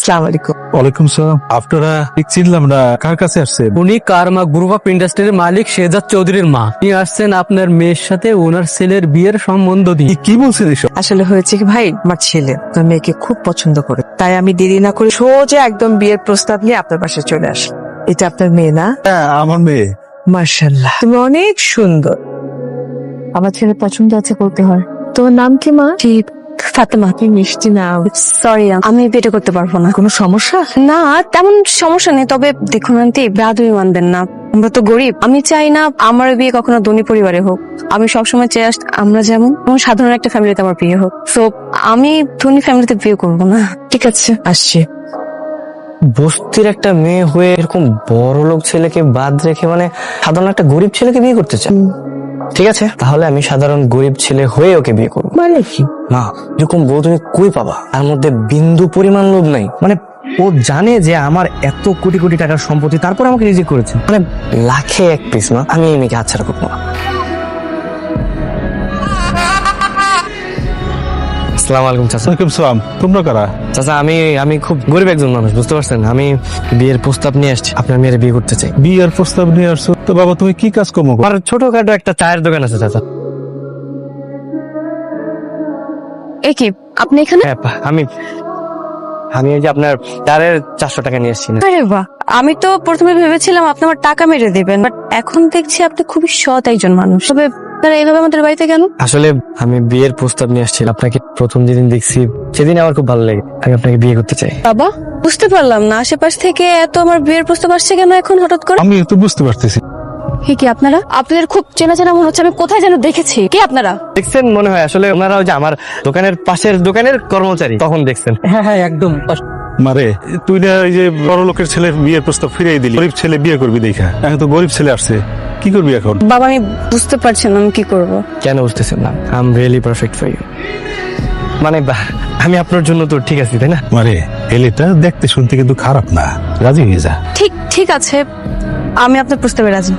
আসসালামু আলাইকুম। ওয়ালাইকুম সালাম। আপনারা ঠিক চিনলাম না, কার কাছে আসছেন? উনি কারমা গ্রুপ অফ ইন্ডাস্ট্রির মালিক শেহজাদ চৌধুরীর মা। উনি আসছেন আপনার মেয়ের সাথে ওনার ছেলের বিয়ের সম্বন্ধ দিয়ে। কি বলছেন এসব? আসলে হয়েছে কি ভাই, আমার ছেলে আপনার মেয়েকে খুব পছন্দ করে, তাই আমি দেরি না করে সোজা একদম বিয়ের প্রস্তাব নিয়ে আপনার বাসায় চলে আসি। এটা আপনার মেয়ে না? হ্যাঁ, আমার মেয়ে। মার্শাল্লাহ, তুমি অনেক সুন্দর। আমার ছেলে পছন্দ আছে করতে হয়। তোমার নাম কি মা? ঠিক ফাতেমা, কি মিষ্টি নাম। সরি, আমি বিয়ে করতে পারবো না। কোনো সমস্যা? না, তেমন সমস্যা নেই, তবে দেখুন আন্টি, বেয়াদবি মানবেন না। আমরা তো গরিব। আমি চাই না আমার বিয়ে কখনো ধনী পরিবারে হোক। আমি সবসময় চাই আমরা যেমন সাধারণ একটা ফ্যামিলিতে আমার বিয়ে হোক। তো আমি ধনী ফ্যামিলিতে বিয়ে করবো না। ঠিক আছে, আসছি। বস্তির একটা মেয়ে হয়ে এরকম বড় লোক ছেলেকে বাদ রেখে মানে সাধারণ একটা গরিব ছেলেকে বিয়ে করতে চায়। ঠিক আছে, তাহলে আমি সাধারণ গরিব ছেলে হয়ে ওকে বিয়ে করবো। মানে কি? মা, এরকম বউ তুমি কই পাবা? তার মধ্যে বিন্দু পরিমাণ লোভ নাই। মানে ও জানে যে আমার এত কোটি কোটি টাকার সম্পত্তি, তারপর আমাকে রিজেক্ট করেছে। মানে লাখে এক পিস। মা, আমি এই মেয়েকে হাতছাড়া করবো না। আসসালামু আলাইকুম চাচা। ওয়ালাইকুম সালাম। তোমরা কারা? চাচা, আমি খুব গরিব একজন মানুষ, বুঝতে পারছেন? আমি বিয়ের প্রস্তাব নিয়ে আসছি, আপনার মেয়ের বিয়ে করতে চাই। বিয়ের প্রস্তাব নিয়ে আসছো? তো বাবা, তুমি কি কাজ কর্ম করো? আমার ছোটখাটো একটা চায়ের দোকান আছে চাচা। এ কি, আপনি এখানে? হ্যাঁ, আমি এই যে আপনার চারের 400 টাকা নিয়ে এসেছি। আরে বাহ, আমি তো প্রথমে ভেবেছিলাম আপনি আমার টাকা মেরে দিবেন, বাট এখন দেখছি আপনি খুবই সৎ একজন মানুষ। তবে তারা এইভাবে আমাদের বাড়িতে কেন? আসলে আমি বিয়ের প্রস্তাব নিয়ে আসছি। আপনাকে প্রথম যেদিন দেখছি সেদিন আমার খুব ভালো লেগে, আমি আপনাকে বিয়ে করতে চাই। বাবা, বুঝতে পারলাম না, আশেপাশ থেকে এত আমার বিয়ের প্রস্তাব আসছে কেন এখন হঠাৎ করে? আমি তো বুঝতে পারতেছি। কি আপনারা? আপনাদের খুব চেনা চেনা মনে হচ্ছে, আমি কোথায় যেন দেখেছি। কে আপনারা? দেখছেন মনে হয়, আসলে ওনারা ওই যে আমার দোকানের পাশের দোকানের কর্মচারী, তখন দেখছেন। হ্যাঁ হ্যাঁ, একদম। মারে, তুই না ওই যে বড় লোকের ছেলের বিয়ের প্রস্তাব ফিরিয়ে দিলি, গরিব ছেলে বিয়ে করবি দেখা। এখন তো গরিব ছেলে আসছে, কি করবি এখন? বাবা, আমি বুঝতে পারছি না আমি কি করব। কেন বুঝতেছেন না? I am really perfect for you. মানে আমি আপনার জন্য তো ঠিক আছি, তাই না? মারে, এলেটা দেখতে শুনতে কিন্তু খারাপ না, রাজি হয়ে যা। ঠিক আছে, আমি আপনার প্রস্তাবে রাজি।